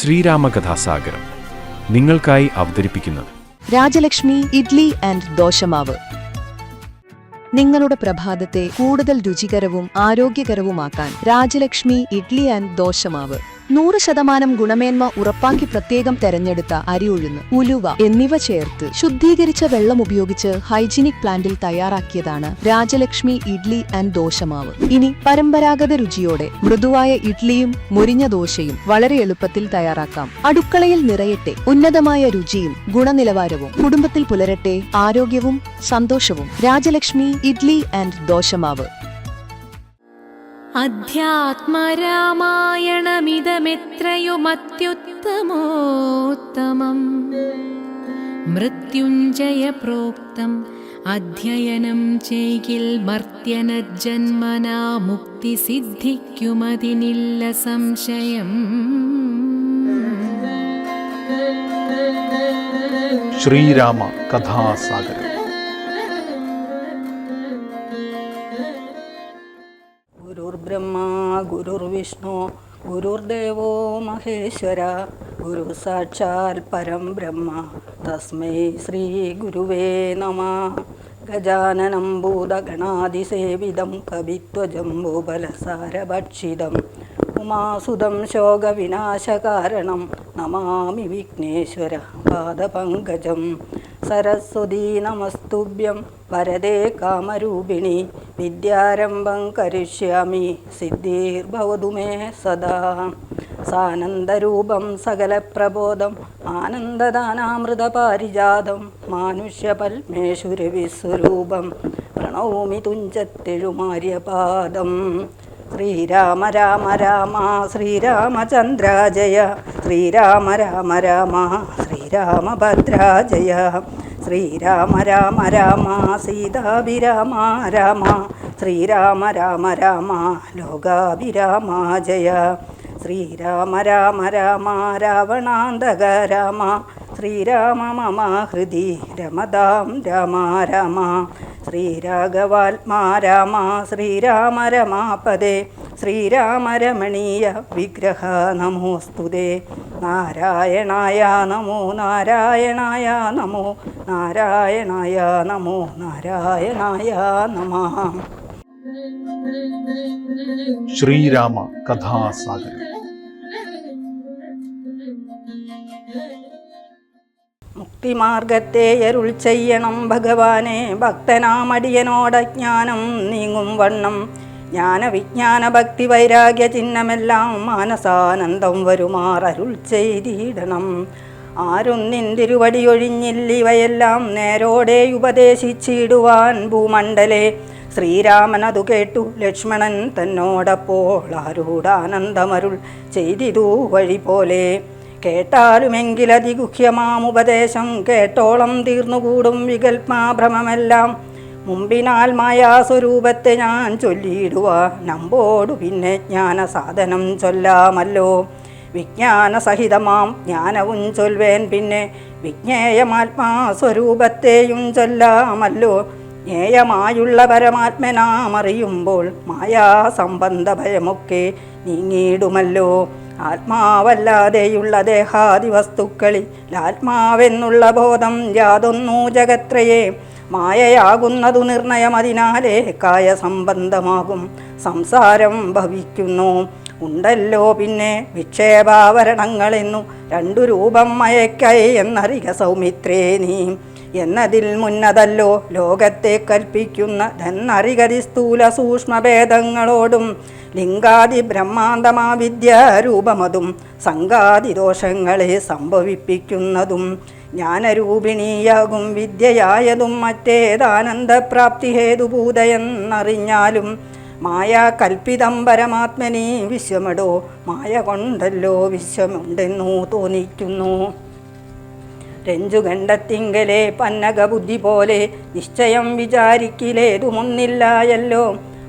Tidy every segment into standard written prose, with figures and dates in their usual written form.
ശ്രീരാമകഥാസാഗരം നിങ്ങൾക്കായി അവതരിപ്പിക്കുന്നത് രാജലക്ഷ്മി ഇഡ്ലി ആൻഡ് ദോശമാവ്. നിങ്ങളുടെ പ്രഭാതത്തെ കൂടുതൽ രുചികരവും ആരോഗ്യകരവുമാക്കാൻ രാജലക്ഷ്മി ഇഡ്ലി ആൻഡ് ദോശമാവ്. 100% ഗുണമേന്മ ഉറപ്പാക്കി പ്രത്യേകം തെരഞ്ഞെടുത്ത അരി ഉഴുന്ന്, ഉലുവ എന്നിവ ചേർത്ത് ശുദ്ധീകരിച്ച വെള്ളം ഉപയോഗിച്ച് ഹൈജീനിക് പ്ലാന്റിൽ തയ്യാറാക്കിയതാണ് രാജലക്ഷ്മി ഇഡ്ലി ആൻഡ് ദോശമാവ്. ഇനി പരമ്പരാഗത രുചിയോടെ മൃദുവായ ഇഡ്ലിയും മുരിഞ്ഞ ദോശയും വളരെ എളുപ്പത്തിൽ തയ്യാറാക്കാം. അടുക്കളയിൽ നിറയട്ടെ ഉന്നതമായ രുചിയും ഗുണനിലവാരവും. കുടുംബത്തിൽ പുലരട്ടെ ആരോഗ്യവും സന്തോഷവും. രാജലക്ഷ്മി ഇഡ്ലി ആൻഡ് ദോശമാവ്. അധ്യാത്മരാമായണമിതമെത്രയുമത്യുത്തമോത്തമം മൃത്യുഞ്ജയ പ്രോക്തം അധ്യയനം ചെയ്കിൽ മർത്യനജന്മനാ മുക്തി സിദ്ധിക്കുമതിനില്ല സംശയം. ശ്രീരാമ കഥാസാഗരം. ഗുരുർബ്രഹ്മാ ഗുരുർവിഷ്ണു ഗുരുർദേവോ മഹേശ്വര ഗുരു സാക്ഷാൽ പരം ബ്രഹ്മ തസ്മൈ ശ്രീ ഗുരുവേ നമഃ. ഗജാനനം ഭൂതഗണാതിസേവിതം കവിത്വജംബൂബലസാരഭക്ഷിതം ഉമാസുതം ശോകവിനാശകാരണം നമാമി വിഘ്നേശ്വര പാദപങ്കജം. സരസ്വതീ നമസ്തുഭ്യം വരദേ കാമരൂപിണി വിദ്യാരംഭം കരിഷ്യാമി സിദ്ധിർഭവതു മേ സദാ. സാനന്ദരൂപം സകലപ്രബോധം ആനന്ദദാനാമൃതപാരിജാതം മാനുഷ്യപത്മേശ്വരവിസ്വരൂപം പ്രണൗമി തുഞ്ചത്തെഴുമാര്യപാദം. ശ്രീരാമ രാമ രാമ ശ്രീരാമചന്ദ്ര ജയ ശ്രീരാമ രാമ രാമ ശ്രീരാമഭദ്ര ജയ ശ്രീരാമ രാമ രാമ സീതാഭിരാമ രാമ ശ്രീരാമ രാമ രാമ ലോകാഭിരാമ ജയ ശ്രീരാമ രാമ രാമ രാവണാന്തക രാമ ശ്രീരാമ മമ ഹൃദി രമതാം രാമ രാമ ശ്രീരാഘവാത്മാ രാമ ശ്രീരാമ രമാപദേ ശ്രീരാമ രമണീയ വിഗ്രഹ നമോസ്തുതേ. നാരായണായ നമോ നാരായണായ നമോ നാരായണായ നമോ നാരായണായ നമഃ. ശ്രീരാമ കഥാസാഗരം. മുക്തിമാർഗത്തെ അരുൾ ചെയ്യണം ഭഗവാനെ ഭക്തനാമടിയനോടജ്ഞാനം നീങ്ങും വണ്ണം. ജ്ഞാനവിജ്ഞാന ഭക്തി വൈരാഗ്യ ചിഹ്നമെല്ലാം മാനസാനന്ദം വരുമാറരുൾ ചെയ്തിടണം. ആരൊന്നിൻ തിരുവടിയൊഴിഞ്ഞില്ലിവയെല്ലാം നേരോടെ ഉപദേശിച്ചിടുവാൻ ഭൂമണ്ഡലേ. ശ്രീരാമനതു കേട്ടു ലക്ഷ്മണൻ തന്നോടപ്പോൾ ആരോടാനന്ദമരുൾ ചെയ്തിതു വഴി പോലെ. കേട്ടാലുമെങ്കിലതിഗുഹ്യമാമുപദേശം കേട്ടോളം തീർന്നുകൂടും വികൽപ്പാഭ്രമമെല്ലാം. മുമ്പിനാൽ മായാസ്വരൂപത്തെ ഞാൻ ചൊല്ലിയിടുവാൻ നമ്പോടു പിന്നെ ജ്ഞാനസാധനം ചൊല്ലാമല്ലോ. വിജ്ഞാനസഹിതമാം ജ്ഞാനവും ചൊൽവേൻ പിന്നെ വിജ്ഞേയമാത്മാസ്വരൂപത്തെയും ചൊല്ലാമല്ലോ. ജ്ഞേയമായുള്ള പരമാത്മനാമറിയുമ്പോൾ മായാസംബന്ധ ഭയമൊക്കെ നീങ്ങിയിടുമല്ലോ. ആത്മാവല്ലാതെയുള്ള ദേഹാദി വസ്തുക്കളിൽ ആത്മാവെന്നുള്ള ബോധം യാതൊന്നു ജഗത്രയെ. മായയാകുന്നതു നിർണയം, അതിനാലേ കായസംബന്ധമാകും സംസാരം ഭവിക്കുന്നു. ഉണ്ടല്ലോ പിന്നെ വിക്ഷേപാവരണങ്ങളെന്നു 2 രൂപം മയക്കായി എന്നറിക സൗമിത്രേ നീ. എന്നതിൽ മുന്നതല്ലോ ലോകത്തെ കൽപ്പിക്കുന്നതെന്നറികതി സ്ഥൂല സൂക്ഷ്മഭേദങ്ങളോടും ലിംഗാദി ബ്രഹ്മാന്തമാ വിദ്യാരൂപമതും സംഘാതിദോഷങ്ങളെ സംഭവിപ്പിക്കുന്നതും ജ്ഞാനരൂപിണിയാകും വിദ്യയായതും മറ്റേതാനന്ദപ്രാപ്തി ഹേതുഭൂതയെന്നറിഞ്ഞാലും മായാ കൽപ്പിതം പരമാത്മനി വിശ്വമടോ. മായ കൊണ്ടല്ലോ വിശ്വമുണ്ടെന്നു തോന്നിക്കുന്നു. രഞ്ജുഗണ്ഡത്തിങ്കലെ പന്നകബുദ്ധി പോലെ നിശ്ചയം വിചാരിക്കിലേതുമൊന്നില്ലായല്ലോ.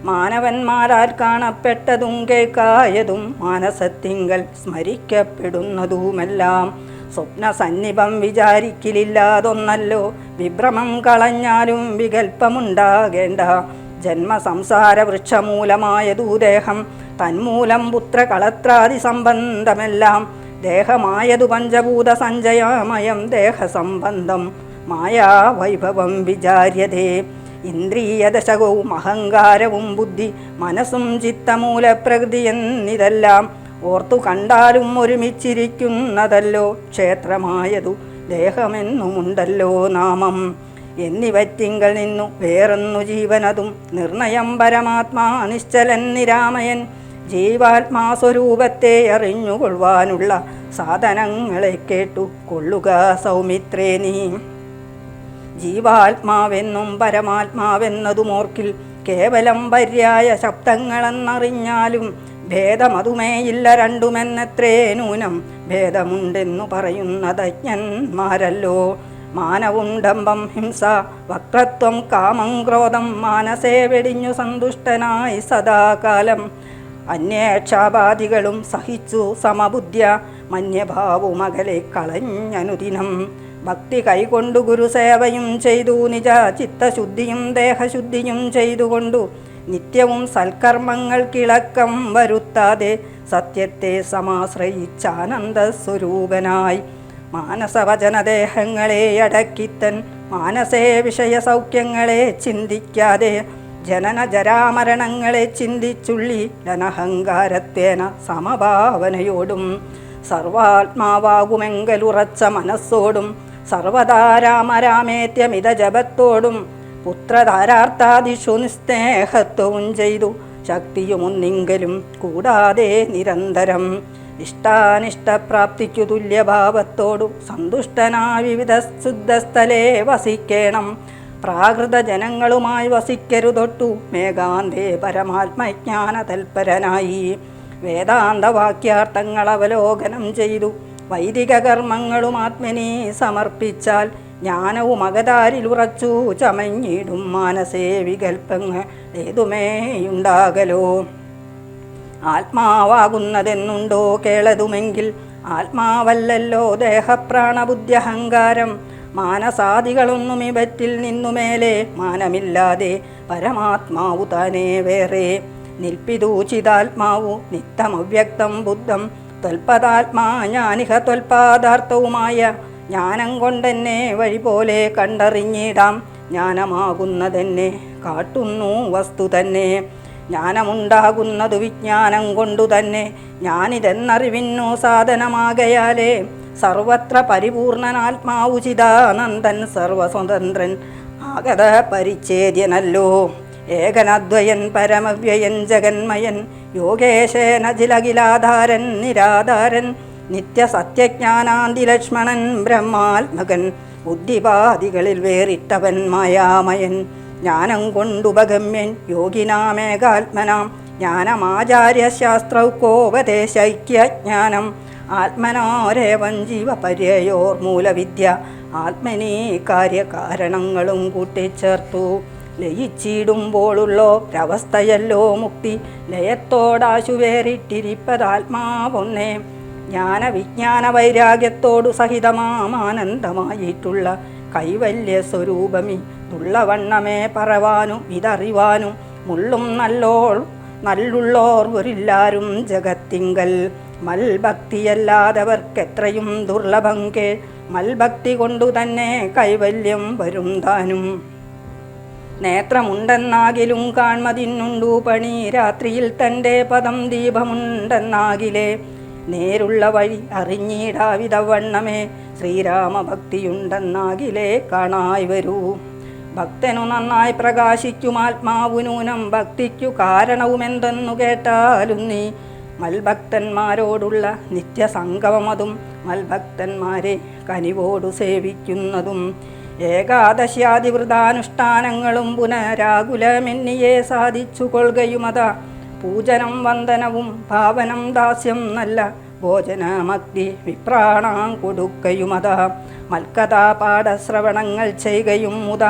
മാനവന്മാരാൽ കാണപ്പെട്ടതും കേൾക്കായതും മാനസത്തിങ്കൽ സ്മരിക്കപ്പെടുന്നതുമെല്ലാം സ്വപ്നസന്നിഭം വിചാരിക്കലില്ലാതൊന്നല്ലോ. വിഭ്രമം കളഞ്ഞാലും വികൽപ്പമുണ്ടാകേണ്ട. ജന്മസംസാര വൃക്ഷമൂലമായതൂദേഹം തന്മൂലം പുത്രകളത്രാദി സംബന്ധമെല്ലാം ദേഹമായതു പഞ്ചഭൂത സഞ്ചയാമയം ദേഹസംബന്ധം മായാവൈഭവം വിചാര്യതേ. ഇന്ദ്രിയദശകവും അഹങ്കാരവും ബുദ്ധി മനസ്സും ചിത്തമൂലപ്രകൃതി എന്നിതെല്ലാം ഓർത്തു കണ്ടാലും ഒരുമിച്ചിരിക്കുന്നതല്ലോ ക്ഷേത്രമായതു ദേഹമെന്നുമുണ്ടല്ലോ നാമം. എന്നിവറ്റിങ്കൽ നിന്നു വേറൊന്നു ജീവനതും നിർണയം പരമാത്മാ നിശ്ചലൻ നിരാമയൻ. ജീവാത്മാസ്വരൂപത്തെ അറിഞ്ഞുകൊള്ളുവാനുള്ള സാധനങ്ങളെ കേട്ടു കൊള്ളുക സൗമിത്രേ നീ. ജീവാത്മാവെന്നും പരമാത്മാവെന്നതുമോർക്കിൽ കേവലം പര്യായ ശബ്ദങ്ങളെന്നറിഞ്ഞാലും ഭേദമതുമേയില്ല രണ്ടുമെന്നത്രേ നൂനം ഭേദമുണ്ടെന്നു പറയുന്നതജ്ഞന്മാരല്ലോ. മാനവും ഡംബം ഹിംസ വക്രത്വം കാമം ക്രോധം മാനസേ വെടിഞ്ഞു സന്തുഷ്ടനായി സദാകാലം അന്വേക്ഷാപാദികളും സഹിച്ചു സമബുദ്ധ്യ മന്യഭാവുമകലെ കളഞ്ഞനുദിനം. ഭക്തി കൈകൊണ്ടു ഗുരുസേവയും ചെയ്തു നിജ ചിത്തശുദ്ധിയും ദേഹശുദ്ധിയും ചെയ്തുകൊണ്ടു നിത്യവും സൽക്കർമ്മങ്ങൾക്കിളക്കം വരുത്താതെ സത്യത്തെ സമാശ്രയിച്ചാനന്ദസ്വരൂപനായി മാനസവചനദേഹങ്ങളെ അടക്കിത്തൻ മാനസേ വിഷയസൗഖ്യങ്ങളെ ചിന്തിക്കാതെ ജനന ജരാമരണങ്ങളെ ചിന്തിച്ചുള്ളി അനഹങ്കാരത്വേന സമഭാവനയോടും സർവാത്മാവാകുമെങ്കലുറച്ച മനസ്സോടും സർവതാരാമരാമേത്യമിത ജപത്തോടും പുത്രധാരാർത്ഥാദിഷു നിസ്നേഹത്വവും ചെയ്തു ശക്തിയുമൊന്നിങ്കലും കൂടാതെ നിരന്തരം ഇഷ്ടാനിഷ്ടപ്രാപ്തിക്കു തുല്യഭാവത്തോടു സന്തുഷ്ടനായി വിവിധ ശുദ്ധസ്ഥലേ വസിക്കേണം. പ്രാകൃത ജനങ്ങളുമായി വസിക്കരുതൊട്ടു മേഘാന്തേ പരമാത്മജ്ഞാന തൽപരനായി വേദാന്തവാക്യാർത്ഥങ്ങൾ അവലോകനം ചെയ്തു വൈദിക കർമ്മങ്ങളും ആത്മനി സമർപ്പിച്ചാൽ ജ്ഞാനവും അകതാരിലുറച്ചു ചമഞ്ഞിടും മാനസേ വികൽപ്പങ്ങൾ ഏതുമേയുണ്ടാകലോ. ആത്മാവാകുന്നതെന്നുണ്ടോ കേളതുമെങ്കിൽ ആത്മാവല്ലല്ലോ ദേഹപ്രാണബുദ്ധ്യഹങ്കാരം. മാനസാദികളൊന്നും ഇവറ്റിൽ നിന്നുമേലെ മാനമില്ലാതെ പരമാത്മാവു താനേ വേറെ നിൽപ്പിതു ചിതാത്മാവു നിത്തമവ്യക്തം ബുദ്ധം ത്വൽപദാത്മാ ജ്ഞാനിക ത്വൽപാദാർത്ഥവുമായ ജ്ഞാനം കൊണ്ടെന്നെ വഴി പോലെ കണ്ടറിഞ്ഞിടാം. ജ്ഞാനമാകുന്നതെന്നെ കാട്ടുന്നു വസ്തു തന്നെ. ജ്ഞാനമുണ്ടാകുന്നതു വിജ്ഞാനം കൊണ്ടു തന്നെ. ഞാനിതെന്നറിവിന്നു സാധനമാകയാലേ സർവത്ര പരിപൂർണനാത്മാവു ചിദാനന്ദൻ സർവസ്വതന്ത്രൻ ആഗത പരിച്ഛേദ്യനല്ലോ. ഏകനദ്വയൻ പരമവ്യയൻ ജഗന്മയൻ യോഗേശേന ജിലകിലാധാരൻ നിരാധാരൻ നിത്യസത്യജ്ഞാനാന്തിലക്ഷ്മണൻ ബ്രഹ്മാത്മകൻ ബുദ്ധിപാദികളിൽ വേറിട്ടവൻ മായാമയൻ. ജ്ഞാനം കൊണ്ടുപഗമ്യൻ യോഗിനാമേകാത്മനാം ജ്ഞാനമാചാര്യശാസ്ത്രൗകോപദേശൈക്യജ്ഞാനം ആത്മനോരേവം ജീവപര്യോർ മൂലവിദ്യ ആത്മനീ കാര്യകാരണങ്ങളും കൂട്ടിച്ചേർത്തു ലയിച്ചിടുമ്പോഴുള്ളൊരവസ്ഥയല്ലോ മുക്തി. ലയത്തോടാശു വേറിട്ടിരിപ്പതാത്മാവൊന്നേ ജ്ഞാനവിജ്ഞാന വൈരാഗ്യത്തോടു സഹിതമാനന്ദമായിട്ടുള്ള കൈവല്യ സ്വരൂപമി തുള്ളവണ്ണമേ പറവാനും ഇതറിവാനും മുള്ളും നല്ലുള്ളോർ ഒരില്ലാരും ജഗത്തിങ്കൽ. മൽഭക്തിയല്ലാതവർക്കെത്രയും ദുർലഭം കേ മൽഭക്തി കൊണ്ടു തന്നെ കൈവല്യം വരും താനും. നേത്രമുണ്ടെന്നാകിലും കാൺമതിന്നുണ്ടു പണി രാത്രിയിൽ തൻ്റെ പദം ദീപമുണ്ടെന്നാകിലേ നേരുള്ള വഴി അറിഞ്ഞിടാവിധവണ്ണമേ ശ്രീരാമഭക്തിയുണ്ടെന്നാകിലേ കാണായി വരൂ. ഭക്തനു നന്നായി പ്രകാശിക്കും ആത്മാവു നൂനം ഭക്തിക്കു കാരണവുമെന്തെന്നു കേട്ടാലും നീ. മൽഭക്തന്മാരോടുള്ള നിത്യസംഗമതും മൽഭക്തന്മാരെ കനിവോടു സേവിക്കുന്നതും ഏകാദശ്യാദിവൃതാനുഷ്ഠാനങ്ങളും പുനരാകുലമെന്നിയെ സാധിച്ചു കൊള്ളുകയുമത. പൂജനം വന്ദനവും ഭാവനം ദാസ്യം നല്ല ഭോജനമഗ്നി വിപ്രാണാം കൊടുക്കയുമത. മൽക്കഥാപാഠശ്രവണങ്ങൾ ചെയ്യുകയും മുത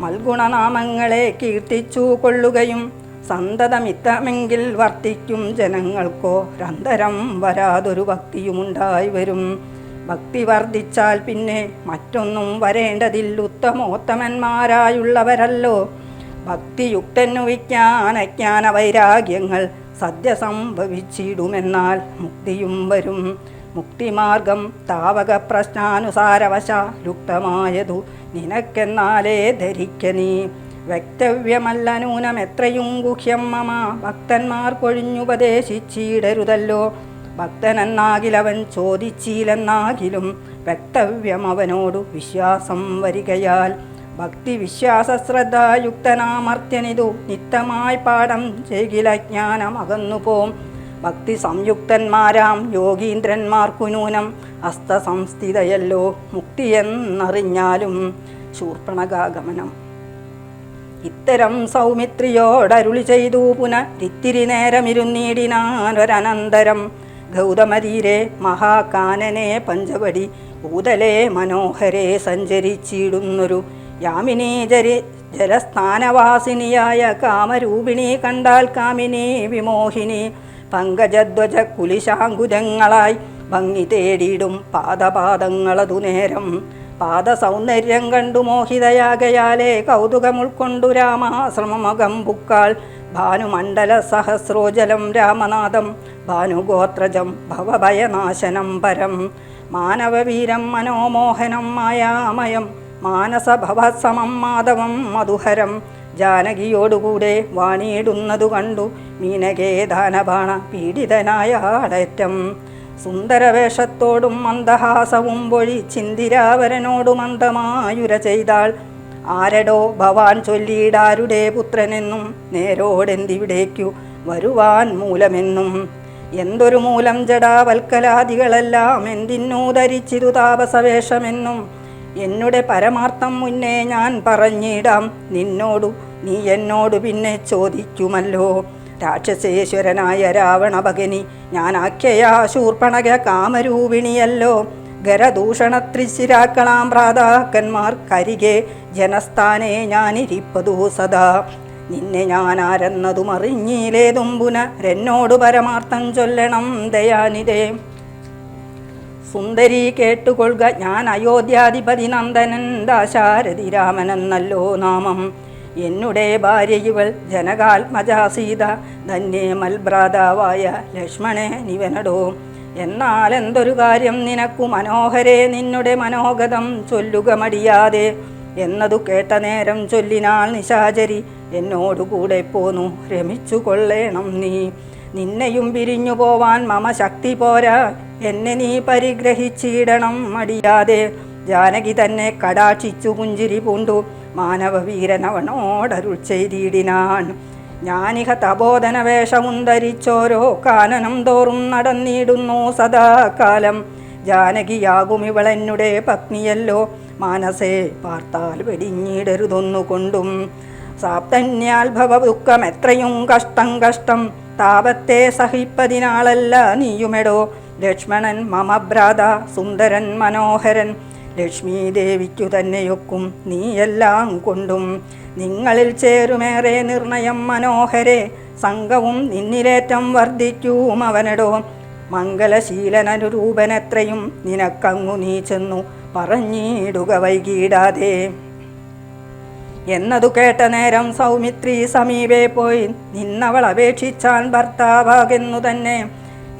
മൽഗുണനാമങ്ങളെ കീർത്തിച്ചു കൊള്ളുകയും സന്തതമിത്തമെങ്കിൽ വർത്തിക്കും ജനങ്ങൾക്കോ രന്തരം വരാതൊരു ഭക്തിയുമുണ്ടായി വരും. ഭക്തി വർദ്ധിച്ചാൽ പിന്നെ മറ്റൊന്നും വരേണ്ടതില്ല. ഉത്തമോത്തമന്മാരായുള്ളവരല്ലോ ഭക്തിയുക്തനു വിജ്ഞാന വൈരാഗ്യങ്ങൾ സദ്യ സംഭവിച്ചിടുമെന്നാൽ മുക്തിയും വരും. മുക്തിമാർഗം താവക പ്രശ്നാനുസാരവശാലുക്തമായതു നിനക്കെന്നാലേ ധരിക്ക നീ. വ്യക്തവ്യമല്ല നൂനം എത്രയും ഗുഹ്യം മമ ഭക്തന്മാർക്കൊഴിഞ്ഞുപദേശിച്ചിടരുതല്ലോ. ഭക്തനെന്നാകിലവൻ ചോദിച്ചില്ലെന്നാകിലും വ്യക്തവ്യം അവനോടു വിശ്വാസം വരികയാൽ. ഭക്തി വിശ്വാസ ശ്രദ്ധായുക്തനാമർത്യനിതു നിത്യമായി പാഠം ചെയ്കില ജ്ഞാനം അകന്നുപോം. ഭക്തി സംയുക്തന്മാരാം യോഗീന്ദ്രന്മാർക്കു നൂനം ഹസ്തസംസ്ഥിതയല്ലോ മുക്തിയെന്നറിഞ്ഞാലും. ശൂർപ്പണഖാഗമനം. ഇത്തരം സൗമിത്രിയോടരുളി ചെയ്തു പുനരിത്തിരി നേരമിരുന്നീടിനാനൊരനന്തരം. ഗൗതമതീരെ മഹാകാനനെ പഞ്ചവടി ഭൂതലേ മനോഹരെ സഞ്ചരിച്ചിടുന്നൊരു യാമിനി ജലസ്ഥാനവാസിനിയായ കാമരൂപിണി കണ്ടാൽ കാമിനി വിമോഹിനി. പങ്കജധ്വജ കുലിശാങ്കുജങ്ങളായി ഭംഗി തേടിയിടും പാദപാദങ്ങളതു നേരം. പാദസൗന്ദര്യം കണ്ടു മോഹിതയാകയാലേ കൗതുകമുൾക്കൊണ്ടു രാമാശ്രമമകം ബുക്കാൾ. ഭാനുമണ്ഡല സഹസ്രോജലം രാമനാഥം ഭാനുഗോത്രജം ഭവഭയനാശനം പരം. മാനവവീരം മനോമോഹനം മായാമയം മാനസഭവസമം മാധവം മധുഹരം. ജാനകിയോടുകൂടെ വാണിയിടുന്നതു കണ്ടു മീനകേദാനബാണ പീഡിതനായാളേറ്റം. സുന്ദരവേഷത്തോടും മന്ദഹാസവും പൊഴി ചിന്തിരാവരനോടു മന്ദമായുര ചെയ്താൾ. ആരടോ ഭവാൻ ചൊല്ലിയിടാരുടെ പുത്രനെന്നും നേരോടെന്തിവിടേക്കു വരുവാൻ മൂലമെന്നും. എന്തൊരു മൂലം ജടാവൽക്കലാദികളെല്ലാം എന്തിനു ധരിച്ചിതു താപസവേഷമെന്നും. എന്നുടെ പരമാർത്ഥം മുന്നേ ഞാൻ പറഞ്ഞിടാം നിന്നോടു, നീ എന്നോടു പിന്നെ ചോദിക്കുമല്ലോ. രാക്ഷസേശ്വരനായ രാവണഭഗനി ഞാനാഖ്യയാ ശൂർപ്പണഖ കാമരൂപിണിയല്ലോ. ഖരദൂഷണത്രിശിരാക്കളാം ഭ്രാതാക്കന്മാർക്കരികെ ജനസ്ഥാനെ ഞാനിരിപ്പതു സദാ. നിന്നെ ഞാനാരെന്നതും അറിഞ്ഞിലേതും പുനരെന്നോടു പരമാർത്ഥം ചൊല്ലണം ദയാനിധേ. സുന്ദരി കേട്ടുകൊള്ളുക, ഞാൻ അയോധ്യാധിപതി നന്ദനൻ ദാശാരഥി രാമനെന്നല്ലോ നാമം. എന്നുടെ ഭാര്യ ഇവൾ ജനകാത്മജാ സീത, ധന്യേ മൽഭ്രാതാവായ ലക്ഷ്മണേ നിവനടോ. എന്നാൽ എന്തൊരു കാര്യം നിനക്കു മനോഹരേ, നിന്നുടെ മനോഗതം ചൊല്ലുക മടിയാതെ. എന്നതു കേട്ട നേരം ചൊല്ലിനാൾ നിശാചരി, എന്നോടുകൂടെ പോന്നു രമിച്ചു കൊള്ളേണം നീ. നിന്നെയും പിരിഞ്ഞു പോവാൻ മമ ശക്തി പോരാ, എന്നെ നീ പരിഗ്രഹിച്ചിടണം മടിയാതെ. ജാനകി തന്നെ കടാക്ഷിച്ചു പുഞ്ചിരി പൂണ്ടു മാനവവീരനവനോടരുൾ ചെയ്തിടിനാൻ. ഞാനിഹ തപോധന വേഷവും ധരിച്ചോരോ കാനനം തോറും നടന്നിടുന്നു സദാകാലം. ജാനകിയാകും ഇവളെന്നുടെ പത്നിയല്ലോ, മാനസേ പാർത്താൽ വെടിഞ്ഞിടരുതൊന്നുകൊണ്ടും. സാപ്തന്യാൽ ഭവ ദുഃഖം എത്രയും കഷ്ടം കഷ്ടം, താപത്തെ സഹിപ്പതിനാളല്ല നീയുമെടോ. ലക്ഷ്മണൻ മമ ഭ്രാത സുന്ദരൻ മനോഹരൻ, ലക്ഷ്മീ ദേവിക്കു തന്നെയൊക്കും നീയെല്ലാം കൊണ്ടും. നിങ്ങളിൽ ചേരുമേറെ നിർണയം മനോഹരെ, സംഘവും നിന്നിലേറ്റം വർദ്ധിക്കും അവനടോ. മംഗലശീലനനുരൂപനെത്രയും നിനക്കങ്ങു നീ ചെന്നു പറഞ്ഞിടുക വൈകിടാതെ. എന്നതു കേട്ട നേരം സൗമിത്രി സമീപേ പോയി നിന്നവൾ അപേക്ഷിച്ചാൻ ഭർത്താവാകെന്നു തന്നെ.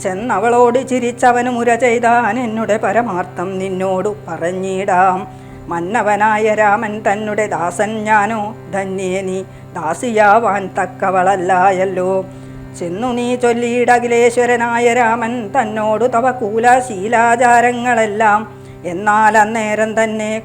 ചെന്നവളോട് ചിരിച്ചവന് മുര ചെയ്താൻ, എന്നുടെ പരമാർത്ഥം നിന്നോടു പറഞ്ഞിടാം. മന്നവനായ രാമൻ തന്നെ ദാസൻ ഞാനോ, ധന്യേ നീ ദാസിയാവാൻ തക്കവളല്ലായല്ലോ. ചെന്നു നീ ചൊല്ലിയിടഖിലേശ്വരനായ രാമൻ തന്നോടു തവ കൂലശീലാചാരങ്ങളെല്ലാം. എന്നാൽ അന്നേരം തന്നെ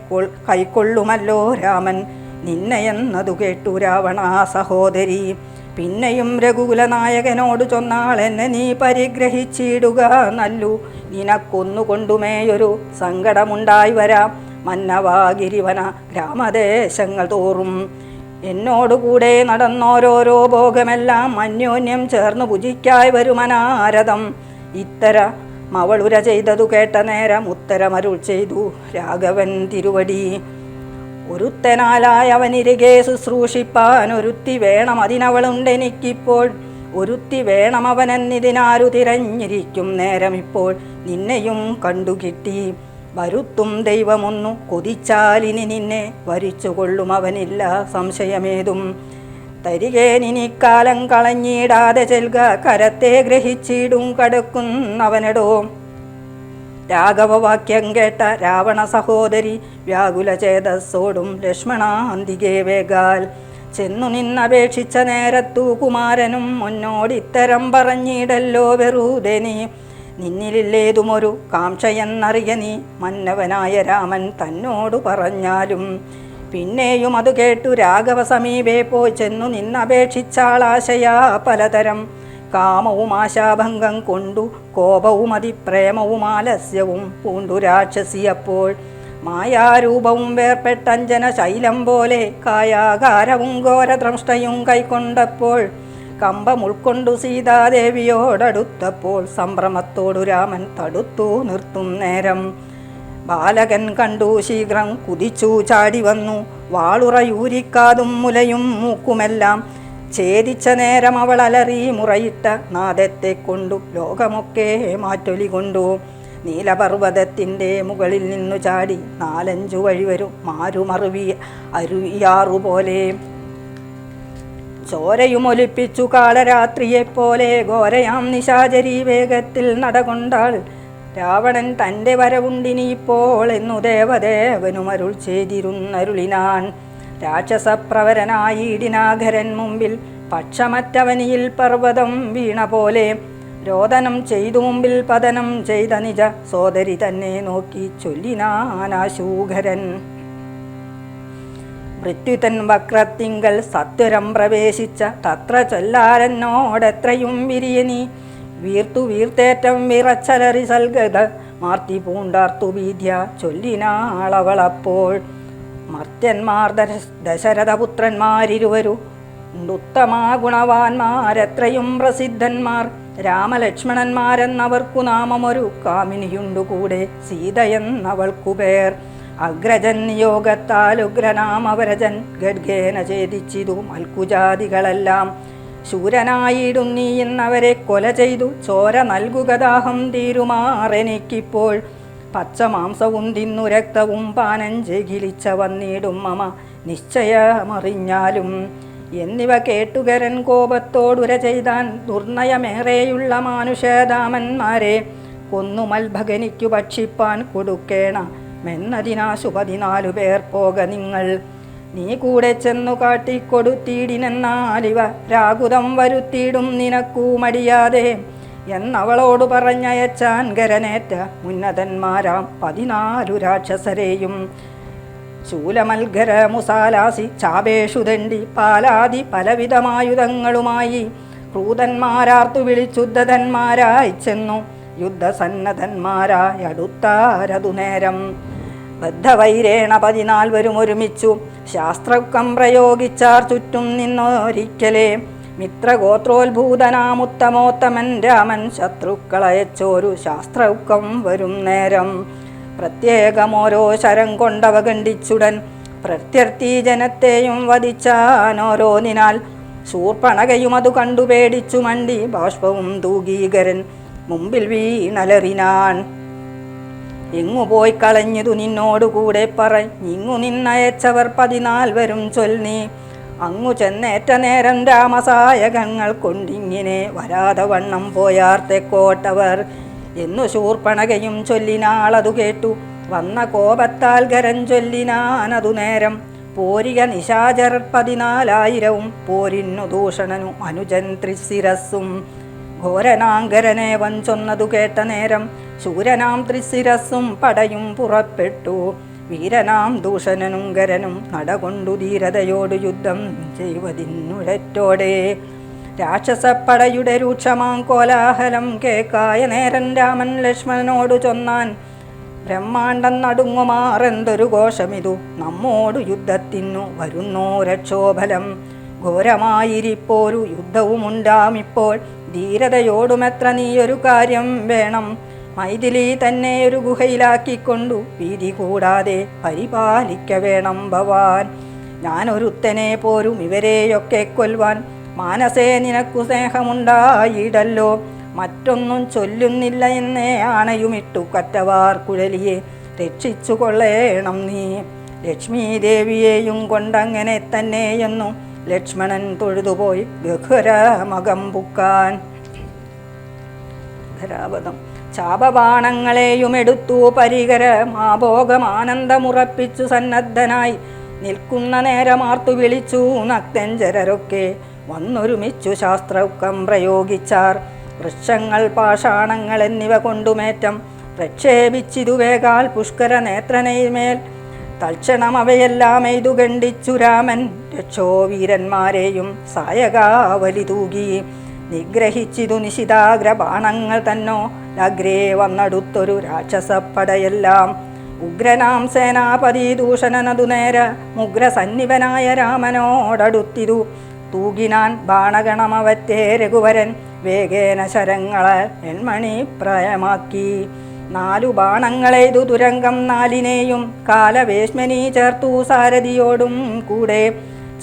കൈക്കൊള്ളുമല്ലോ രാമൻ നിന്നെയെന്നതു കേട്ടു രാവണ സഹോദരി. പിന്നെയും രഘുകുലനായകനോട് ചൊന്നാൾ, എന്നെ നീ പരിഗ്രഹിച്ചിടുക നല്ലു. നിനക്കൊന്നുകൊണ്ടുമേയൊരു സങ്കടമുണ്ടായി വരാം മന്നവാഗിരിവന ഗ്രാമദേശങ്ങൾ തോറും. എന്നോടുകൂടെ നടന്നോരോരോ ഭോഗമെല്ലാം അന്യോന്യം ചേർന്നു ഭുജിക്കായി വരുമനാരദം. ഇത്തരമവളുര ചെയ്തതു കേട്ട നേരം ഉത്തരമരുൾ ചെയ്തു രാഘവൻ തിരുവടി. ഒരുത്തനാലായ അവനിരികെ ശുശ്രൂഷിപ്പാൻ ഒരുത്തി വേണം, അതിനവളുണ്ടെനിക്കിപ്പോൾ. ഒരുത്തി വേണം അവനെന്നിതിനാരു തിരഞ്ഞിരിക്കും നേരം ഇപ്പോൾ. നിന്നെയും കണ്ടുകിട്ടി വരുത്തും ദൈവമൊന്നു കൊതിച്ചാലിനി നിന്നെ വരിച്ചുകൊള്ളും അവനില്ല സംശയമേതും. തരികേനിക്കാലം കളഞ്ഞിടാതെ ചെൽക, കരത്തെ ഗ്രഹിച്ചിടും കടക്കുന്നവനടോ. രാഘവവാക്യം കേട്ട രാവണ സഹോദരി വ്യാകുല ചേതസ്സോടും ലക്ഷ്മണാന്തികേ വേഗാൽ ചെന്നു നിന്നപേക്ഷിച്ച നേരത്തു കുമാരനും മുന്നോടിത്തരം പറഞ്ഞിടല്ലോ വെറുതെ നീ നിന്നിലില്ലേതുമൊരു കാംക്ഷയെന്നറിയ നീ മന്നവനായ രാമൻ തന്നോടു പറഞ്ഞാലും. പിന്നെയും അത് കേട്ടു രാഘവ സമീപേ പോയി ചെന്നു നിന്നപേക്ഷിച്ചാളാശയാ പലതരം കാമവും ആശാഭംഗം കൊണ്ടു കോപവും അതിപ്രേമവും ആലസ്യവും പൂണ്ടു രാക്ഷസിയപ്പോൾ മായാരൂപവും വേർപ്പെട്ടഞ്ജന ശൈലം പോലെ കായാകാരവും ഘോരദ്രംഷ്ടയും കൈക്കൊണ്ടപ്പോൾ കമ്പം ഉൾക്കൊണ്ടു സീതാദേവിയോടടുത്തപ്പോൾ സംഭ്രമത്തോടു രാമൻ തടുത്തു നിർത്തും നേരം ബാലകൻ കണ്ടു ശീഘ്രം കുതിച്ചു ചാടി വന്നു വാളുറയൂരിക്കാതും മുലയും മൂക്കുമെല്ലാം ഛേദിച്ച നേരം അവൾ അലറി മുറയിട്ട നാദത്തെ കൊണ്ടു ലോകമൊക്കെ മാറ്റൊലി കൊണ്ടു നീലപർവ്വതത്തിൻ്റെ മുകളിൽ നിന്നു ചാടി 4-5 വഴി വരും മാറുമറുവി അരുവിയാറുപോലെ ചോരയുമൊലിപ്പിച്ചു കാളരാത്രിയെപ്പോലെ ഘോരയാം നിശാചരി വേഗത്തിൽ നടകൊണ്ടാൾ രാവണൻ തൻ്റെ വരവുണ്ടിനിപ്പോൾ എന്നു ദേവദേവനുമരുൾ ചെയ്തിരുന്നരുളിനാൻ. രാക്ഷസപ്രവരനായിടിനാഘരൻ മുമ്പിൽ പക്ഷമറ്റവനിയിൽ പർവ്വതം വീണ പോലെ രോദനം ചെയ്തു മുമ്പിൽ പതനം ചെയ്ത നിജ സോദരി തന്നെ നോക്കി ചൊല്ലിനാനാശൂഘരൻ. മൃത്യുതൻ വക്രത്തിങ്കൽ സത്വരം പ്രവേശിച്ച തത്ര ചൊല്ലാരെന്നോടെത്രയും വിരിയനീ വീർത്തു വീർത്തേറ്റം വിറച്ചലറി സൽഗത മാർത്തി പൂണ്ടാർത്തു ഭീദ്യ ചൊല്ലിനാളവളപ്പോൾ. മർത്യന്മാർ ദശരഥപുത്രന്മാരിരുവരു ഉത്തമാ ഗുണവാന്മാരെത്രയും പ്രസിദ്ധന്മാർ രാമലക്ഷ്മണന്മാരെന്നവർക്കു നാമമൊരു കാമിനിയുണ്ടുകൂടെ സീതയെന്നവൾക്കു പേർ. അഗ്രജൻ നിയോഗത്താലുഗ്രനാമവരജൻ ഗഡ്ഗേന ഛേദിച്ചിതു മൽക്കുജാതികളെല്ലാം ശൂരനായിടും നീ എന്നവരെ കൊല ചെയ്തു ചോര നൽകുകദാഹം തീരുമാറെനിക്കിപ്പോൾ പച്ചമാംസവും തിന്നു രക്തവും പാനം ജഗിലിച്ച വന്നിടും മമ നിശ്ചയമറിഞ്ഞാലും എന്നിവ കേട്ടുകരൻ കോപത്തോടുര ചെയ്താൻ ദുർനയമേറെയുള്ള മാനുഷേതാമന്മാരെ കൊന്നു മൽഭഗനിക്കു ഭക്ഷിപ്പാൻ കൊടുക്കേണ മെന്നതിനാശു 14 പേർ പോക നിങ്ങൾ നീ കൂടെ ചെന്നു കാട്ടിക്കൊടുത്തീടിനെന്നാലിവ രാകുതം വരുത്തിയിടും നിനക്കൂ മടിയാതെ എന്നവളോട് പറഞ്ഞയച്ചാൻ ഗരനേറ്റ മുന്നതന്മാരാം 14 രാക്ഷസരെയും. ശൂലമൽഘര മുസാലാസി ചാപേഷു ദണ്ഡി പാലാദി പലവിധമായുധങ്ങളുമായി ക്രൂതന്മാരാർത്തു വിളിച്ചുദ്ധന്മാരായി ചെന്നു യുദ്ധസന്നദ്ധന്മാരായി അടുത്താരതു നേരം. ബദ്ധവൈരേണ 14 ഒരുമിച്ചു ശാസ്ത്രക്കം പ്രയോഗിച്ചാർ ചുറ്റും നിന്നൊരിക്കലേ മിത്രഗോത്രോത്ഭൂതനാമുത്തമോത്തമൻ രാമൻ ശത്രുക്കളയച്ചോരു ശാസ്ത്രൗക്കം വരും നേരം. പ്രത്യേകമോരോ ശരം കൊണ്ടവ ഖണ്ഡിച്ചുടൻ പ്രത്യർത്ഥി ജനത്തെയും വധിച്ചാനോരോന്നിനാൽ ശൂർപ്പണകയും അതു കണ്ടു പേടിച്ചു മണ്ടി ബാഷ്പവും തൂകീകരൻ മുമ്പിൽ വീണലറിനാൻ. എങ്ങു പോയി കളഞ്ഞതു നിന്നോടുകൂടെ ഇങ്ങു നിന്നയച്ചവർ 14 ചൊല്ലി അങ്ങു ചെന്നേറ്റ നേരം രാമസായകങ്ങൾ കൊണ്ടിങ്ങനെ വരാതെ വണ്ണം പോയാർ തെക്കോട്ടവർ എന്നു ശൂർപ്പണകയും ചൊല്ലിനാളതു കേട്ടു വന്ന കോപത്താൽ ഖരൻ ചൊല്ലിനാനതു നേരം. പോരിക നിശാചർ 14,000 പോരിന്നു ദൂഷണനു അനുജൻ ത്രിശിരസ്സും ഘോരനാങ്കരനെ വഞ്ചൊന്നതു കേട്ട നേരം ശൂരനാം ത്രിശിരസ്സും പടയും പുറപ്പെട്ടു. വീരനാം ദൂഷണനും ഖരനും നടകൊണ്ടു ധീരതയോടു യുദ്ധം ചെയ്വതിന്നുഴറ്റോടെ. രാക്ഷസപ്പടയുടെ രൂക്ഷമാം കോലാഹലം കേക്കായ നേരൻ രാമൻ ലക്ഷ്മണനോടു ചൊന്നാൻ ബ്രഹ്മാണ്ടം നടുങ്ങുമാറെന്തൊരു ഘോഷമിതു നമ്മോടു യുദ്ധത്തിനു വരുന്നോ രക്ഷോഫലം. ഘോരമായിരിപ്പോരു യുദ്ധവുമുണ്ടാമിപ്പോൾ ധീരതയോടുമെത്ര നീയൊരു കാര്യം വേണം. മൈഥിലി തന്നെ ഒരു ഗുഹയിലാക്കിക്കൊണ്ടു ഭീതി കൂടാതെ പരിപാലിക്ക വേണം ഭവാൻ. ഞാനൊരുത്തനെ പോരും ഇവരെയൊക്കെ കൊല്ലുവാൻ മാനസേ നിനക്കു സ്നേഹമുണ്ടായിടല്ലോ. മറ്റൊന്നും ചൊല്ലുന്നില്ല എന്നേ ആണയുമിട്ടു കറ്റവാർ കുഴലിയെ രക്ഷിച്ചു കൊള്ളേണം നീ. ലക്ഷ്മീ ദേവിയെയും കൊണ്ടങ്ങനെ തന്നെയെന്നു ലക്ഷ്മണൻ തൊഴുതുപോയി ഗഹുരമകം പുക്കാൻ. ധരാവതം. ശാപബാണങ്ങളെയുമെടുത്തു പരികരമാഭോഗമാനന്ദമുറപ്പിച്ചു സന്നദ്ധനായി നിൽക്കുന്ന നേരമാർത്തു വിളിച്ചു നക്തഞ്ചരരൊക്കെ വന്നൊരുമിച്ചു ശാസ്ത്രൗക്കം പ്രയോഗിച്ചാർ. വൃക്ഷങ്ങൾ പാഷാണങ്ങൾ എന്നിവ കൊണ്ടുമേറ്റം പ്രക്ഷേപിച്ചിതു വേഗാൽ പുഷ്കര നേത്രനൈമേൽ. തൽക്ഷണം അവയെല്ലാം എയ്തു ഖണ്ഡിച്ചു രാമൻ രക്ഷോ വീരന്മാരെയും സായകാവലി തൂകി. നിഗ്രഹിച്ചിതു നിശിതാഗ്രബാണങ്ങൾ തന്നോ അഗ്രേ വന്നടുത്തൊരു രാക്ഷസപ്പടയെല്ലാം. ഉഗ്രനാം സേനാപതി ദൂഷണനതു നേര മുഗ്രസന്നിവനായ രാമനോടടുത്തിതു തൂകിനാൻ ബാണഗണമവറ്റേ രഘുവരൻ വേഗേന ശരങ്ങളാൽ എൺമണി പ്രായമാക്കി. 4 ബാണങ്ങളെയ്തു തുരങ്കം 4നെയും കാലവേശ്മനി ചേർത്തു സാരഥിയോടും കൂടെ.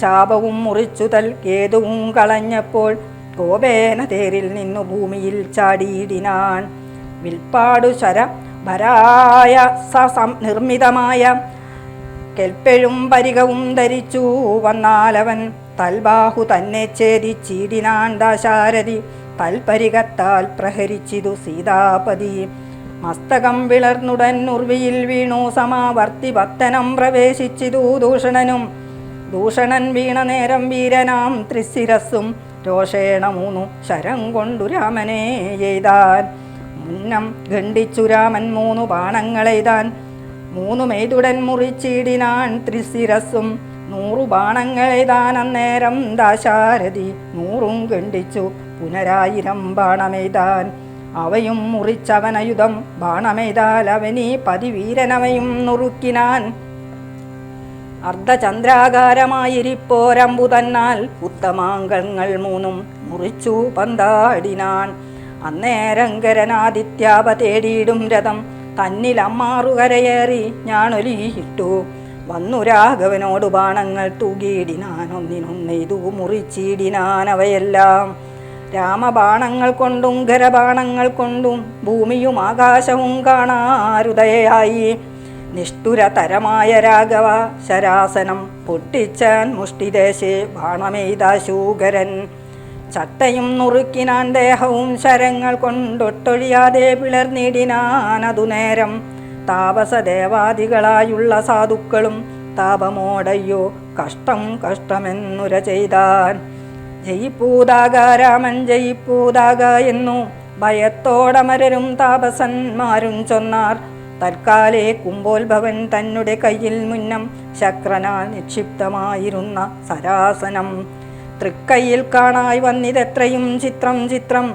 ചാപവും മുറിച്ചു കേതുവും കളഞ്ഞപ്പോൾ കോപേന തേരിൽ നിന്നു ഭൂമിയിൽ ചാടിയിടിനാൻ. വിൽപ്പാടു ശരഭരായ നിർമ്മിതമായ കെൽപ്പെഴും പരികവും ധരിച്ചു വന്നാലവൻ തൽബാഹു തന്നെ ഛേദിച്ചിടിനാൻ ദാശാരഥി തൽപരികത്താൽ പ്രഹരിച്ചിതു സീതാപതി. മസ്തകം വിളർന്നുടൻ ഉർവിയിൽ വീണു സമാവർത്തി പത്തനം പ്രവേശിച്ചിതു ദൂഷണനും. ദൂഷണൻ വീണ നേരം വീരനാം ത്രിശിരസ്സും രോഷേണ 3 ശരം കൊണ്ടു രാമനെ എയ്താൻ. മുന്നം ഖണ്ഡിച്ചു രാമൻ 3 ബാണങ്ങളെയ്താൻ. 3 മെയ്തുടൻ മുറിച്ചിടിനാൻ ത്രിശിരസ്സും. 100 ബാണങ്ങളെയ്താൻ അന്നേരം ദാശാരഥി 100ഉം ഖണ്ഡിച്ചു പുനരായിരം ബാണമെയ്താൻ. അവയും മുറിച്ചവനയുധം ബാണമെയ്താൽ അവനീ പതിവീരനവയും നുറുക്കിനാൻ. അർദ്ധചന്ദ്രാകാരമായിരിപ്പോരമ്പു തന്നാൽ ഉത്തമാംഗങ്ങൾ 3ഉം മുറിച്ചു പന്താടിനാൻ. അന്നേരങ്കരനാദിത്യാപ തേടിയിടും രഥം തന്നിലമ്മാറുകരയേറി ഞാനൊലിയിട്ടു വന്നു രാഘവനോട് ബാണങ്ങൾ തൂകിയിടിനാൻ. ഒന്നിനൊന്നെയ്തു മുറിച്ചിടിനാൻ അവയെല്ലാം. രാമബാണങ്ങൾ കൊണ്ടും ഖരബാണങ്ങൾ കൊണ്ടും ഭൂമിയും ആകാശവും കാണാരുദയായി. നിഷ്ഠുരതരമായ രാഘവ ശരാസനം പൊട്ടിച്ചാൻ മുഷ്ടിദേശേ ബാണമെയ്താശൂകരൻ. ചട്ടയും നുറുക്കിനാൻ ദേഹവും ശരങ്ങൾ കൊണ്ടൊട്ടൊഴിയാതെ പിളർന്നിടിനാൻ. അതുനേരം താപസദേവാദികളായുള്ള സാധുക്കളും താപമോടയ്യോ കഷ്ടം കഷ്ടമെന്നുര ചെയ്താൻ. ജയിപ്പൂതാക രാമൻ ജയിപ്പൂതാക എന്നു ഭയത്തോടമരരും താപസന്മാരും ചൊന്നാർ. തൽക്കാലേ കുംഭോത്ഭവൻ തന്നെ കയ്യിൽ മുന്നം ശക്രനാൽ നിക്ഷിപ്തമായിരുന്ന സരാസനം തൃക്കൈയിൽ കാണായി വന്നിതെത്രയും ചിത്രം ചിത്രം.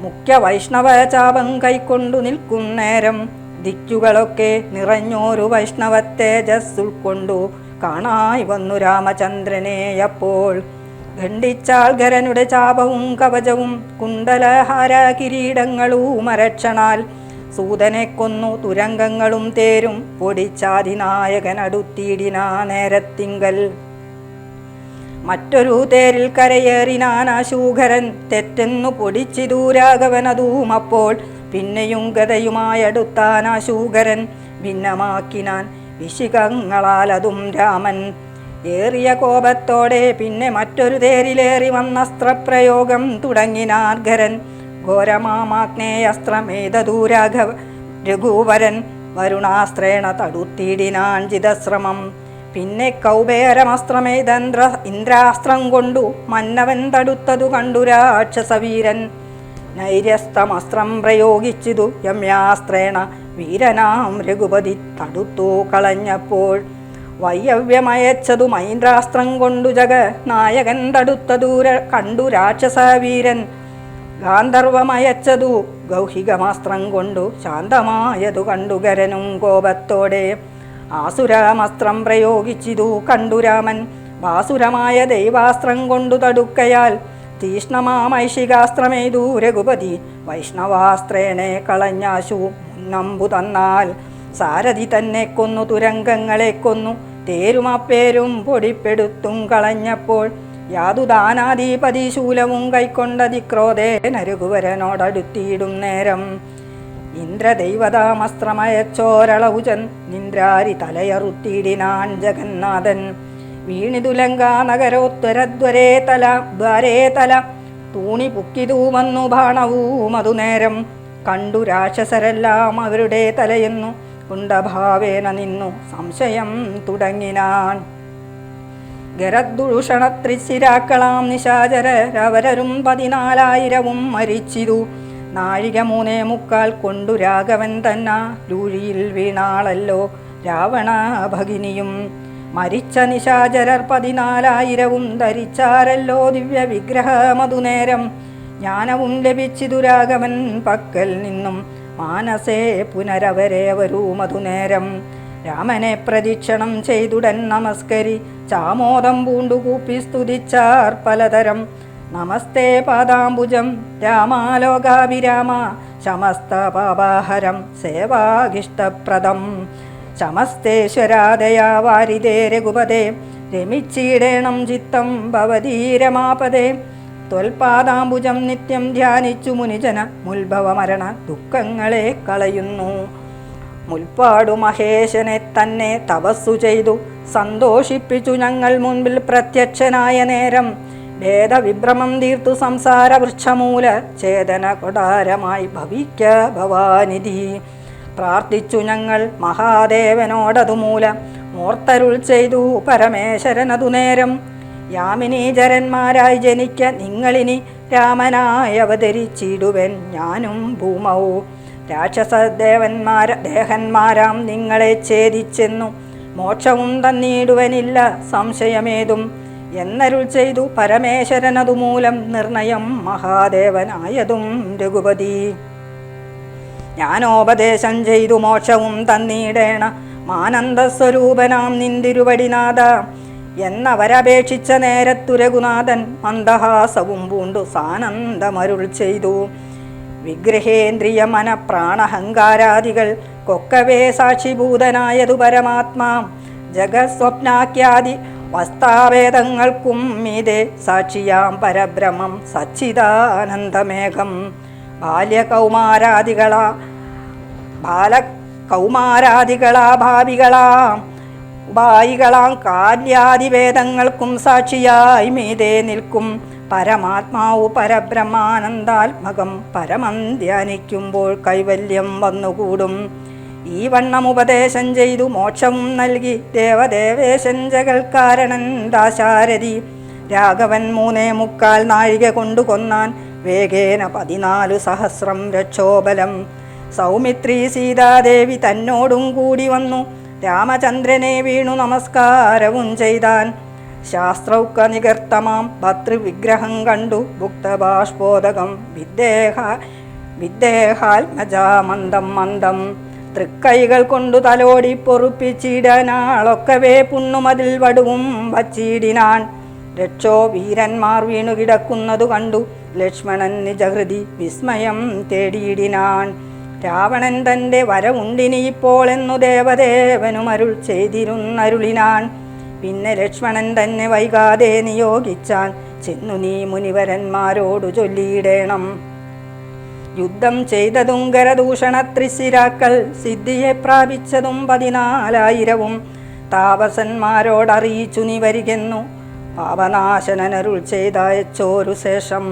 മുഖ്യ വൈഷ്ണവ ചാപം കൈക്കൊണ്ടു നിൽക്കും നേരം ദിക്കുകളൊക്കെ നിറഞ്ഞോരു വൈഷ്ണവ തേജസ് ഉൾക്കൊണ്ടു കാണായി വന്നു രാമചന്ദ്രനെ. അപ്പോൾ ഖണ്ഡിച്ചാൾ ഖരനുടെ ചാപവും കവചവും കുണ്ടലഹാര കിരീടങ്ങളും അരക്ഷണാൽ. സൂതനെ കൊന്നു തുരങ്കങ്ങളും തേരും പൊടിച്ചാതിനായകനടുത്തിടിനാ നേരത്തിങ്കൽ. മറ്റൊരു തേരിൽ കരയേറിനാൻ അശൂകരൻ തെറ്റെന്നു പൊടിച്ചിതു രാഘവനതും. അപ്പോൾ പിന്നെയും ഗതയുമായടുത്താൻ അശൂകരൻ ഭിന്നമാക്കിനാൻ വിശികങ്ങളാൽ അതും രാമൻ. ഏറിയ കോപത്തോടെ പിന്നെ മറ്റൊരു തേരിലേറി വന്നസ്ത്രപ്രയോഗം തുടങ്ങിനാർഘരൻ. ഘോരമാഗ്നേയസ്ത്രമേതൂ രഘുവരൻ വരുണാസ്ത്രേണ തടുത്തിടിനാൻ ജിതശ്രമം. പിന്നെ കൗബേരമസ്ത്രമേതന്ദ്ര ഇന്ദ്രാസ്ത്രം കൊണ്ടു മന്നവൻ തടുത്തതു കണ്ടു രാക്ഷസവീരൻ. നൈര്യസ്തമസ്ത്രം പ്രയോഗിച്ചിതു യമ്യാസ്ത്രേണ വീരനാം രഘുപതി തടുത്തു കളഞ്ഞപ്പോൾ. വൈയവ്യമയച്ചതു മൈന്ദ്രാസ്ത്രം കൊണ്ടു നായകൻ തടുത്തതു കണ്ടു രാക്ഷസവീരൻ. ഗാന്ധർവമയച്ചതു ഗൗഹികമാസ്ത്രം കൊണ്ടു ശാന്തമായതു കണ്ടു ഖരനും കോപത്തോടെ. ആസുരമസ്ത്രം പ്രയോഗിച്ചിതു കണ്ടു രാമൻ. വാസുരമായ ദൈവാസ്ത്രം കൊണ്ടു തടുക്കയാൽ തീഷ്ണമാമൈഷികാസ്ത്രമേതു രഘുപതി. വൈഷ്ണവാസ്ത്രേണെ കളഞ്ഞാശു മുന്നമ്പു തന്നാൽ. സാരഥി തന്നെ കൊന്നു തുരങ്കങ്ങളെ കൊന്നു തേരുമപ്പേരും പൊടിപ്പെടുത്തും കളഞ്ഞപ്പോൾ. യാതുദാനാധിപതി ശൂലവും കൈക്കൊണ്ടതിക്രോധേന രഘുവരനോടടുത്തിയിടും നേരം. ഇന്ദ്രദൈവതാമസ്ത്രമയച്ചോരളവുചൻ നിന്ദ്രാരി തലയറുത്തിയിടിനാൻ ജഗന്നാഥൻ. വീണിതുലങ്കാ നഗരോത്തരദ്വരേ തല തൂണി പുക്കിതൂ വന്നു ബാണവും അതുനേരം. കണ്ടു രാക്ഷസരെല്ലാം അവരുടെ തലയെന്നു കുണ്ടഭാവേന നിന്നു സംശയം തുടങ്ങിനാൻ. ഗരദൂഷണത്രിശിരാക്കളാം നിശാചരവരും 14,000 മരിച്ചിതു. നാഴിക 3:45 കൊണ്ടു രാഘവൻ തന്ന ലൂഴിയിൽ വീണാളല്ലോ രാവണ ഭഗിനിയും. മരിച്ച നിശാചരർ 14,000 ധരിച്ചാരല്ലോ ദിവ്യ വിഗ്രഹമതുനേരം. ജ്ഞാനവും ലഭിച്ചിതു രാഘവൻ പക്കൽ നിന്നും മാനസേ പുനരവരേവരൂ മതുനേരം. രാമനെ പ്രദക്ഷിണം ചെയ്തുടൻ നമസ്കരി ചാമോദം പൂണ്ടു കൂപ്പി സ്തുതിച്ചാർ പലതരം. നമസ്തേ പാദാംബുജം രാമാലോകാഭിരാമ സമസ്ത പാപാഹരം സേവാഗിഷ്ടപ്രദം. സമസ്തേശ്വരാദയാ വാരിതേ രഘുപതേ രമിച്ചിടേണം ചിത്തം ഭവതീ രമാപദേ. ത്വൽപാദാംബുജം നിത്യം ധ്യാനിച്ചു മുനിജന മുൽഭവമരണ ദുഃഖങ്ങളെ കളയുന്നു. മുൽപ്പാടു മഹേശനെ തന്നെ തപസ്സു ചെയ്തു സന്തോഷിപ്പിച്ചു ഞങ്ങൾ മുൻപിൽ പ്രത്യക്ഷനായ നേരം. ഭേദവിഭ്രമം തീർത്തു സംസാര വൃക്ഷമൂല ചേതന കൊടാരമായി ഭവിക്ക ഭവാനിധി. പ്രാർത്ഥിച്ചു ഞങ്ങൾ മഹാദേവനോടതുമൂല മോർത്തരുൾ ചെയ്തു പരമേശ്വരനതു നേരം. യാമിനീചരന്മാരായി ജനിക്ക നിങ്ങളിനി രാമനായി അവതരിച്ചിടുവൻ ഞാനും ഭൂമൗ. ദേഹന്മാരാം നിങ്ങളെ ഛേദിച്ചെന്നു മോക്ഷവും തന്നിടുവനില്ല സംശയമേതും എന്നരുൾ ചെയ്തു പരമേശ്വരനതുമൂലം നിർണയം മഹാദേവനായതും രഘുപതി. ജ്ഞാനോപദേശം ചെയ്തു മോക്ഷവും തന്നിടേണ മാനന്ദസ്വരൂപനാം നിന്തിരുവടിനാഥ എന്നവരപേക്ഷിച്ച നേരത്തു രഘുനാഥൻ മന്ദഹാസവും പൂണ്ടു സാനന്ദമരുൾ ചെയ്തു. വിഗ്രഹേന്ദ്രിയ മന പ്രാണഹങ്കാരാദികൾ കൊക്കവേ സാക്ഷിഭൂതനായതു പരമാത്മാ. ജഗസ്വപ്നാഖ്യാദി വസ്താവേദങ്ങൾക്കും മീതെ സാക്ഷിയാം പരബ്രഹ്മം സച്ചിദാനന്ദമേഘം. ബാല്യകൗമാരാദികളാ ഭാവികളാം ഉപായികളാം കാല്യാദിവേദങ്ങൾക്കും സാക്ഷിയായി മീതെ നിൽക്കും പരമാത്മാവു പരബ്രഹ്മാനന്ദാത്മകം. പരമം ധ്യാനിക്കുമ്പോൾ കൈവല്യം വന്നുകൂടും. ഈ വണ്ണം ഉപദേശം ചെയ്തു മോക്ഷവും നൽകി ദേവദേവേശൻ ജഗൽക്കാരണൻ ദാശാരഥി. രാഘവൻ 3:45 നാഴിക കൊണ്ടു കൊന്നാൻ വേഗേന 14,000 രക്ഷോബലം. സൗമിത്രി സീതാദേവി തന്നോടും കൂടി വന്നു രാമചന്ദ്രനെ വീണു നമസ്കാരവും ചെയ്താൻ. ശാസ്ത്രൗക്ക നികർത്തമാം ഭർതൃവിഗ്രഹം കണ്ടു ഭുക്തബാഷ്പോദകം വിദ്ദേഹാത്മജാ മന്ദം മന്ദം. തൃക്കൈകൾ കൊണ്ടു തലോടി പൊറുപ്പിച്ചിടനാളൊക്കവേ പുണ്ണുമതിൽ വടുവും വച്ചിടിനാൻ. രക്ഷോ വീരന്മാർ വീണു കിടക്കുന്നതു കണ്ടു ലക്ഷ്മണൻ നിജഹൃതി വിസ്മയം തേടിയിടിനാൻ. രാവണൻ തൻ്റെ വരവുണ്ടിനിപ്പോൾ എന്നു ദേവദേവനുമരുൾ ചെയ്തിരുന്നരുളിനാൻ. പിന്നെ ലക്ഷ്മണൻ തന്നെ വൈകാതെ നിയോഗിച്ചാൻ ചെന്നു നീ മുനിവരന്മാരോടു ചൊല്ലിയിടേണം. യുദ്ധം ചെയ്തതും ഗരദൂഷണത്രിശിരാക്കൾ സിദ്ധിയെ പ്രാപിച്ചതും 14,000 താപസന്മാരോടറിയിച്ചു നീ വരികെന്നു പാപനാശനരുൾ ചെയ്തയച്ചോരു ശേഷം.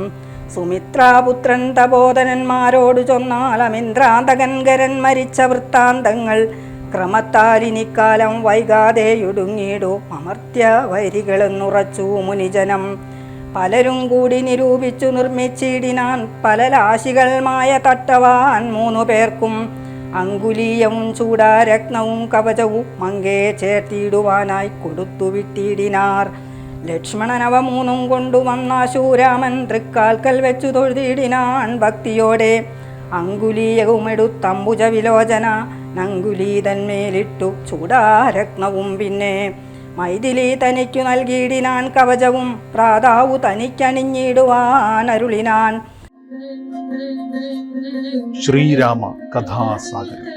സുമിത്രാപുത്രൻ തപോധനന്മാരോടു ചൊന്നാൽ അമിന്ദ്രാന്തകൻകരൻ മരിച്ച വൃത്താന്തങ്ങൾ ക്രമത്താലിനിക്കാലം വൈകാതെയൊടുങ്ങിയിടു അമർത്യ വൈരികളെന്നുറച്ചു മുനിജനം. പലരും കൂടി നിരൂപിച്ചു നിർമ്മിച്ചിടിനാൻ പല രാശികൾ തട്ടവാൻ 3 പേർക്കും. അങ്കുലീയവും ചൂടാരത്നവും കവചവും മങ്കേ ചേർത്തിടുവാനായി കൊടുത്തു വിട്ടിടിനാർ. ലക്ഷ്മണനവ 3 കൊണ്ടുവന്നാശൂരാമൻ തൃക്കാൽക്കൽ വെച്ചു തൊഴുതിടിനാൻ ഭക്തിയോടെ. അങ്കുലീയവുമെടുത്തമ്പുജ വിലോചന നങ്കുലീതന്മേലിട്ടു ചൂടാരത്നവും പിന്നെ മൈഥിലി തനിക്കു നൽകിയിടിനാൻ കവചവും പ്രാതാവു തനിക്കണിഞ്ഞിടുവാൻ അരുളിനാൻ. ശ്രീരാമ കഥാസാഗരം.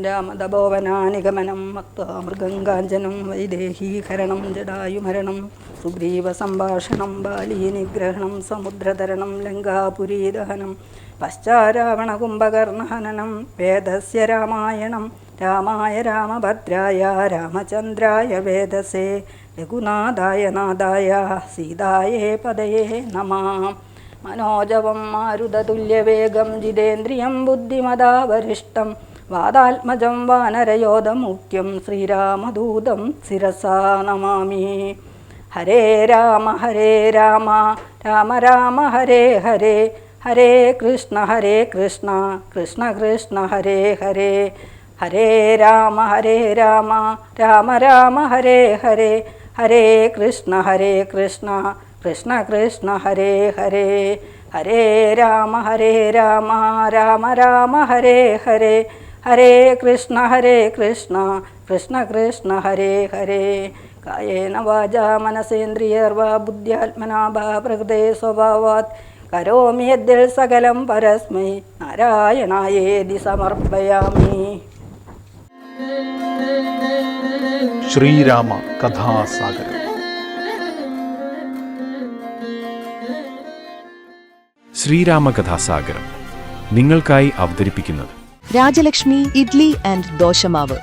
രാമതപോവനാനിഗമനം മൃഗങ്കാഞ്ചനം വൈദേഹീകരണം ജടായുമരണം സുഗ്രീവ സംഭാഷണം ബാലീനിഗ്രഹണം സമുദ്രതരണം ലങ്കാപുരീദഹനം പശ്ചാരാവണകുംഭകർണഹനനം. വേദസ്യ രാമായണം രാമായ രാമഭദ്രായ രാമചന്ദ്രായ വേദസേ രഘുനാഥായ നാഥായ സീതായേ പദയേ നമഃ. മനോജവം മാരുതതുല്യവേഗം ജിതേന്ദ്രിയം ബുദ്ധിമതാവരിഷ്ടം വാതാത്മജം വാനരയോധമുഖ്യം ശ്രീരാമദൂതം ശിരസാ നമാമി. ഹരേ രാമ രാമ രാമ ഹരേ ഹരേ, ഹരേ കൃഷ്ണ കൃഷ്ണ കൃഷ്ണ ഹരേ ഹരേ. ഹരേ രാമ രാമ രാമ ഹരേ ഹരേ, ഹരേ കൃഷ്ണ കൃഷ്ണ കൃഷ്ണ ഹരേ ഹരേ. ഹരേ രാമ രാമ ഹരേ ഹരേ, ഹരേ കൃഷ്ണ കൃഷ്ണ കൃഷ്ണ ഹരേ ഹരേ. കായേന വാചാ മനസേന്ദ്രിയർവാ ബുദ്ധ്യാത്മനാ വാ പ്രകൃതേ സ്വഭാവാത് കരോമി യദ്ദിൽ സകലം പരസ്മൈ നാരായണായേതി സമർപ്പയാമി. ശ്രീരാമ കഥാസാഗരം. ശ്രീരാമകഥാസാഗരം നിങ്ങൾക്കായി അവതരിപ്പിക്കുന്നത് രാജലക്ഷ്മി ഇഡ്ലി ആൻഡ് ദോശമാവ്.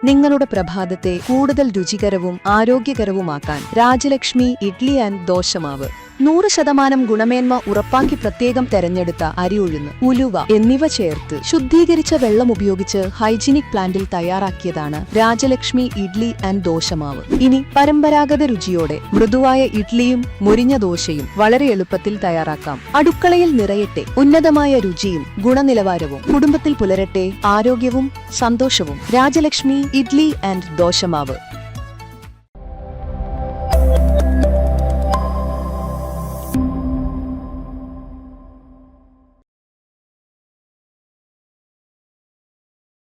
നിങ്ങളുടെ പ്രഭാതത്തെ കൂടുതൽ രുചികരവും ആരോഗ്യകരവുമാക്കാൻ രാജലക്ഷ്മി ഇഡ്ലി ആൻഡ് ദോശമാവ്. 100% ഗുണമേന്മ ഉറപ്പാക്കി പ്രത്യേകം തെരഞ്ഞെടുത്ത അരി ഉഴുന്ന്, ഉലുവ എന്നിവ ചേർത്ത് ശുദ്ധീകരിച്ച വെള്ളം ഉപയോഗിച്ച് ഹൈജീനിക് പ്ലാന്റിൽ തയ്യാറാക്കിയതാണ് രാജലക്ഷ്മി ഇഡ്ലി ആൻഡ് ദോശമാവ്. ഇനി പരമ്പരാഗത രുചിയോടെ മൃദുവായ ഇഡ്ലിയും മൊരിഞ്ഞ ദോശയും വളരെ എളുപ്പത്തിൽ തയ്യാറാക്കാം. അടുക്കളയിൽ നിറയട്ടെ ഉന്നതമായ രുചിയും ഗുണനിലവാരവും. കുടുംബത്തിൽ പുലരട്ടെ ആരോഗ്യവും സന്തോഷവും. രാജലക്ഷ്മി ഇഡ്ലി ആൻഡ് ദോശമാവ്.